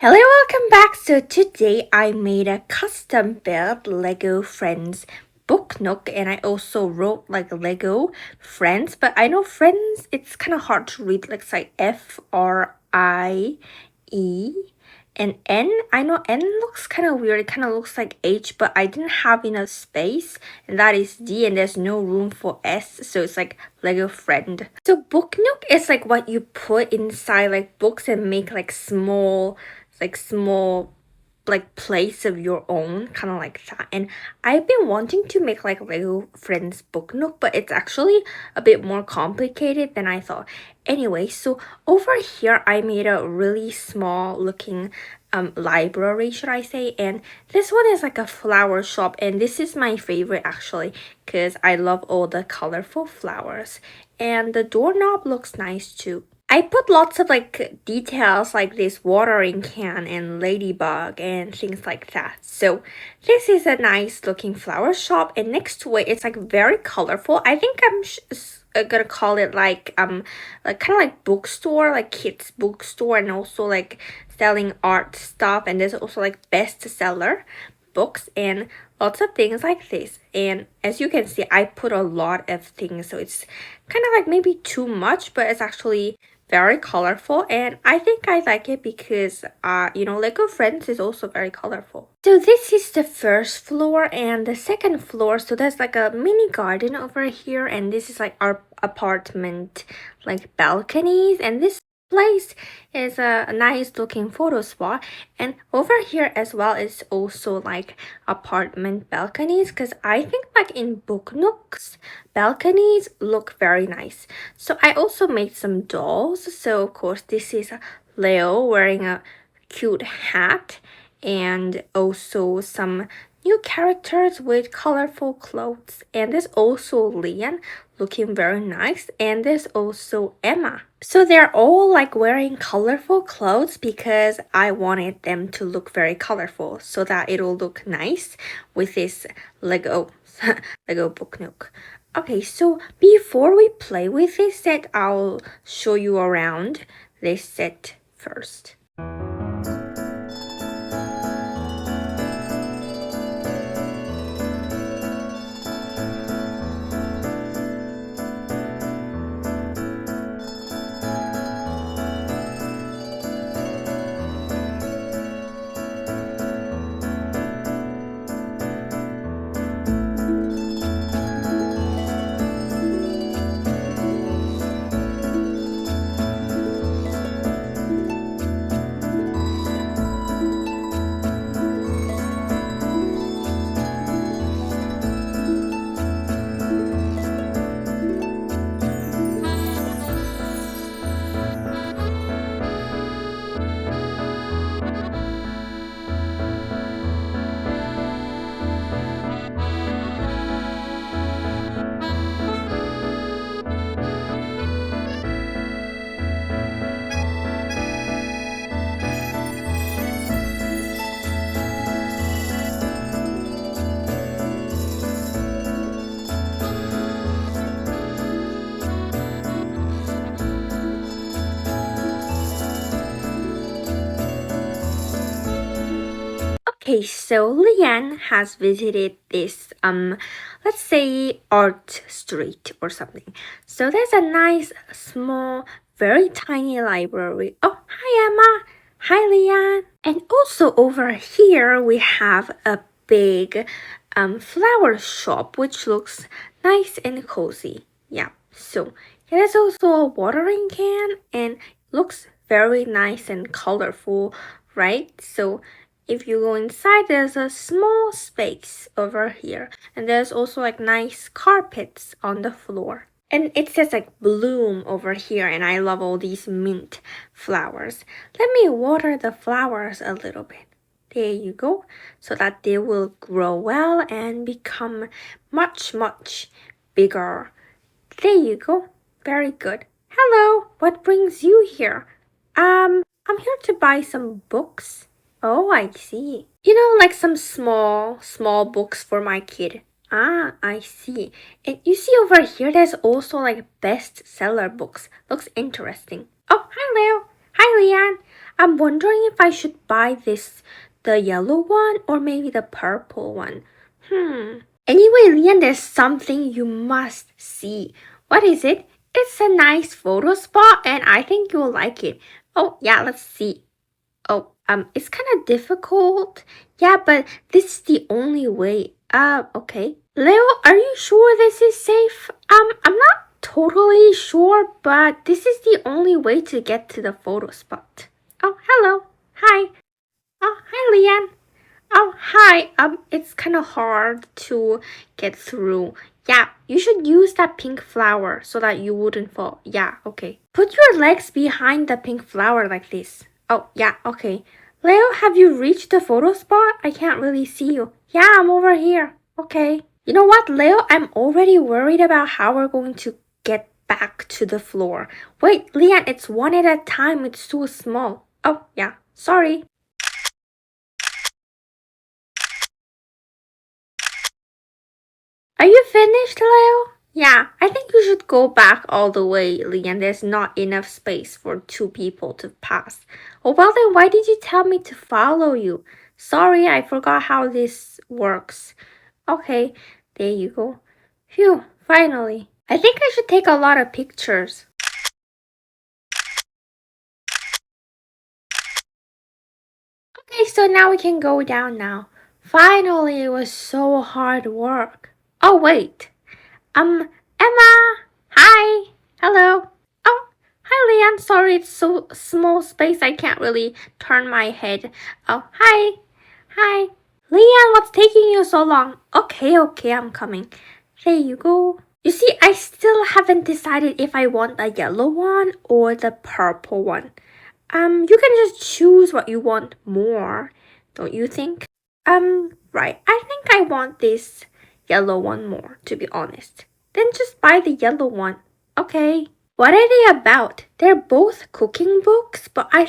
Hello, welcome back. So today I made a custom built Lego Friends Book Nook, and I also wrote like Lego Friends, but I know Friends it's kind of hard to read, like say F-R-I-E and N. I know N looks kind of weird, it kind of looks like H, but I didn't have enough space, and that is D, and there's no room for S, so it's like Lego Friend. So Book Nook is like what you put inside like books and make like small like place of your own, kind of like that. And I've been wanting to make like Lego Friends Book Nook, but it's actually a bit more complicated than I thought. Anyway, so over here I made a really small looking library, should I say, and this one is like a flower shop, and this is my favorite actually because I love all the colorful flowers, and the doorknob looks nice too. I put lots of like details like this watering can and ladybug and things like that. So this is a nice looking flower shop, and next to it it's like very colorful. I think I'm gonna call it like kind of like bookstore, like kids bookstore, and also like selling art stuff, and there's also like bestseller books and lots of things like this. And as you can see, I put a lot of things, so it's kind of like maybe too much, but it's actually very colorful, and I think I like it because Lego Friends is also very colorful. So this is the first floor and the second floor, so there's like a mini garden over here, and this is like our apartment like balconies, and this place is a nice looking photo spot. And over here as well is also like apartment balconies, because I think like in Book Nooks balconies look very nice. So I also made some dolls. So of course this is Leo wearing a cute hat, and also some new characters with colorful clothes, and there's also Lian looking very nice, and there's also Emma. So they're all like wearing colorful clothes because I wanted them to look very colorful so that it'll look nice with this Lego Lego Book Nook. Okay, so before we play with this set, I'll show you around this set first. Okay, so Leanne has visited this let's say art street or something. So there's a nice small very tiny library. Oh, hi Emma. Hi Leanne. And also over here we have a big flower shop which looks nice and cozy. Yeah. So there's also a watering can and looks very nice and colorful, right? So if you go inside, there's a small space over here, and there's also like nice carpets on the floor. And it says like bloom over here, and I love all these mint flowers. Let me water the flowers a little bit. There you go, so that they will grow well and become much bigger. There you go. Very good. Hello, what brings you here? I'm here to buy some books. Oh, I see. Like some small books for my kid. Ah, I see. And you see over here, there's also like bestseller books. Looks interesting. Oh, hi Leo. Hi Leanne. I'm wondering if I should buy the yellow one or maybe the purple one. Anyway, Lian, there's something you must see. What is it? It's a nice photo spot and I think you'll like it. Oh, yeah, let's see. Oh, it's kind of difficult. Yeah, but this is the only way. Okay. Leo, are you sure this is safe? I'm not totally sure, but this is the only way to get to the photo spot. Oh, hello. Hi. Oh, hi, Lian. Oh, hi. It's kind of hard to get through. Yeah, you should use that pink flower so that you wouldn't fall. Yeah, okay. Put your legs behind the pink flower like this. Oh, yeah, okay. Leo, have you reached the photo spot? I can't really see you. Yeah, I'm over here. Okay. You know what, Leo? I'm already worried about how we're going to get back to the floor. Wait, Lian, it's one at a time. It's too small. Oh, yeah. Sorry. Are you finished, Leo? Yeah, I think you should go back all the way, Lian. There's not enough space for two people to pass. Oh, well then why did you tell me to follow you? Sorry, I forgot how this works. Okay, there you go. Phew, finally. I think I should take a lot of pictures. Okay, so now we can go down now. Finally, it was so hard work. Oh, wait. Emma! Hi! Hello! Oh, hi, Leon. Sorry, it's so small space. I can't really turn my head. Oh, hi! Hi! Leon, what's taking you so long? Okay, I'm coming. There you go. You see, I still haven't decided if I want the yellow one or the purple one. You can just choose what you want more, don't you think? Right. I think I want this yellow one more, to be honest. Then just buy the yellow one. Okay. What are they about? They're both cooking books, but I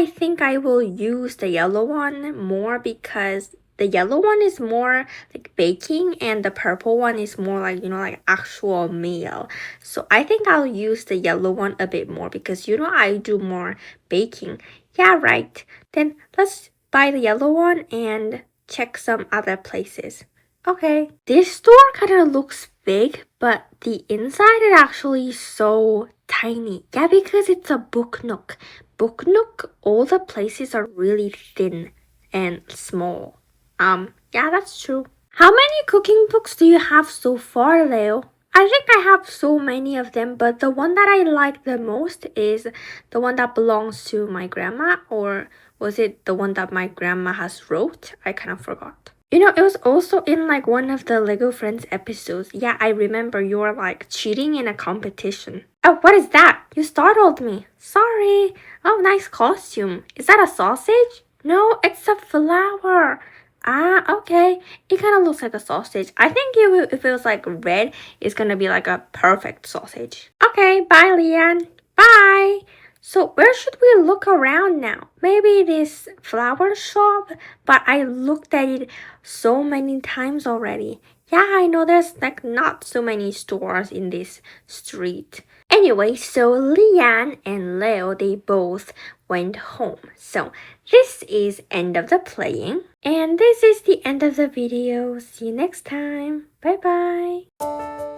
think I will use the yellow one more because the yellow one is more like baking and the purple one is more like, like actual meal. So I think I'll use the yellow one a bit more because I do more baking. Yeah, right. Then let's buy the yellow one and check some other places. Okay. This store kind of looks big, but the inside is actually so tiny. Yeah, because it's a Book Nook. Book Nook, all the places are really thin and small. Yeah, that's true. How many cooking books do you have so far, Leo? I think I have so many of them, but the one that I like the most is the one that belongs to my grandma, or was it the one that my grandma has wrote? I kind of forgot. It was also in like one of the Lego Friends episodes. Yeah, I remember you were like cheating in a competition. Oh, what is that? You startled me. Sorry. Oh, nice costume. Is that a sausage? No, it's a flower. Ah, okay. It kind of looks like a sausage. I think if it was like red, it's gonna be like a perfect sausage. Okay, bye, Lian. Bye. So where should we look around now? Maybe this flower shop? But I looked at it so many times already. Yeah, I know there's like not so many stores in this street. Anyway, so Lian and Leo, they both went home. So this is end of the playing. And this is the end of the video. See you next time. Bye bye.